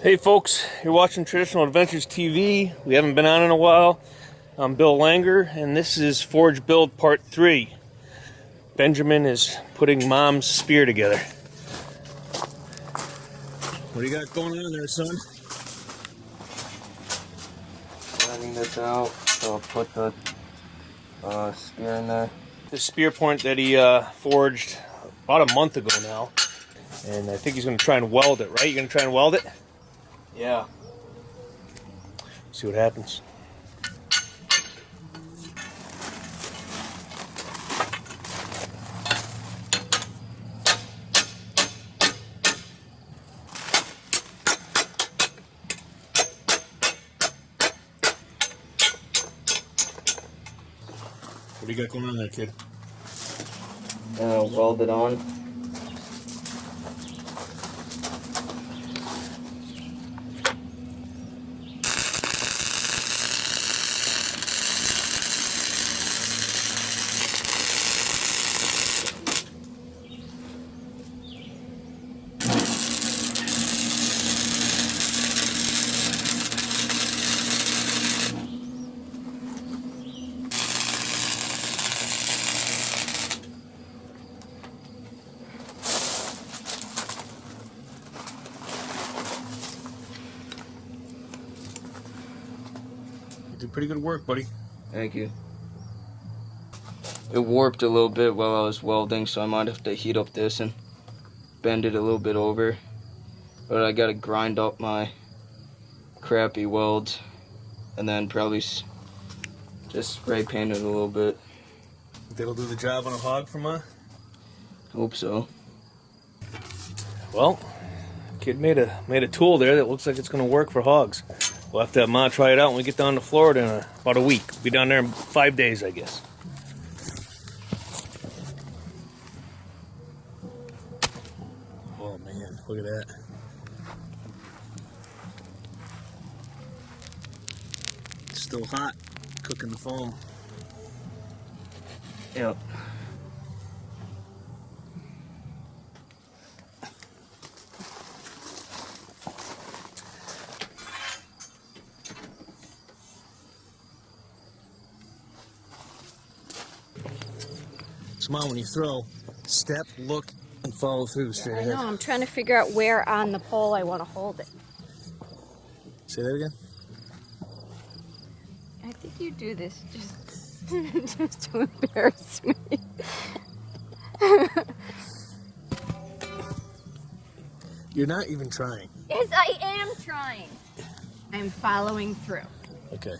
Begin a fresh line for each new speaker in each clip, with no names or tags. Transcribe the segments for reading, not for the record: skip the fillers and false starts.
Hey folks, you're watching Traditional Adventures TV. We haven't been on in a while. I'm Bill Langer, and this is Forge Build Part 3. Benjamin is putting Mom's spear together. What do you got going on there, son?
Running this out, so I'll put the spear in there.
The spear point that he forged about a month ago now. And I think he's going to try and weld it, right? You're going to try and weld it?
Yeah.
See what happens. What do you got going on there, kid?
Weld it on.
You did pretty good work, buddy.
Thank you. It warped a little bit while I was welding, so I might have to heat up this and bend it a little bit over. But I gotta grind up my crappy welds and then probably just spray paint it a little bit.
That'll do the job on a hog for Ma?
Hope so.
Well, kid made a tool there that looks like it's going to work for hogs. We'll have to have Ma try it out when we get down to Florida in about a week. We'll be down there in 5 days, I guess. Oh man, look at that. It's still hot, cooking the foam.
Yep.
So Mom, when you throw, step, look, and follow through straight ahead.
I know, I'm trying to figure out where on the pole I want to hold it.
Say that again?
I think you do this just to embarrass me.
You're not even trying.
Yes, I am trying. I'm following through.
Okay.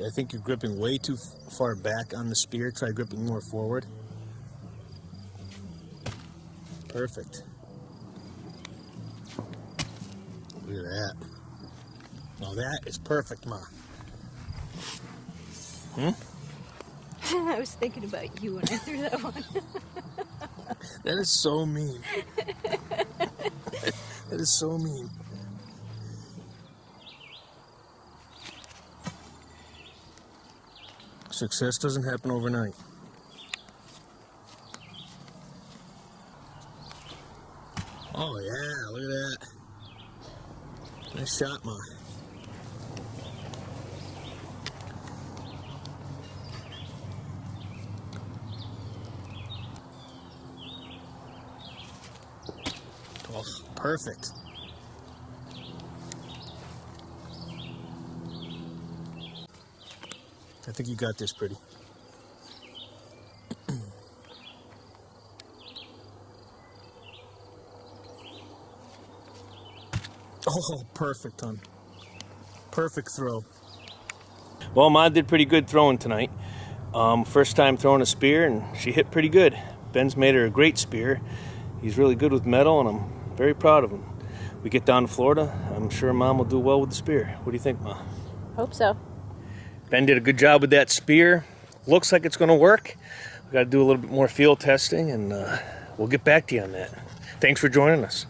I think you're gripping way too far back on the spear. Try gripping more forward. Perfect. Look at that. Now that is perfect, Ma.
I was thinking about you when I threw that one.
That is so mean. That is so mean. Success doesn't happen overnight. Oh yeah, look at that. Nice shot, Ma. Oh, perfect. I think you got this pretty. Oh, perfect, hon. Perfect throw. Well, Ma did pretty good throwing tonight. First time throwing a spear, and she hit pretty good. Ben's made her a great spear. He's really good with metal, and I'm very proud of him. We get down to Florida, I'm sure Mom will do well with the spear. What do you think, Ma?
Hope so.
Ben did a good job with that spear. Looks like it's going to work. We've got to do a little bit more field testing, and we'll get back to you on that. Thanks for joining us.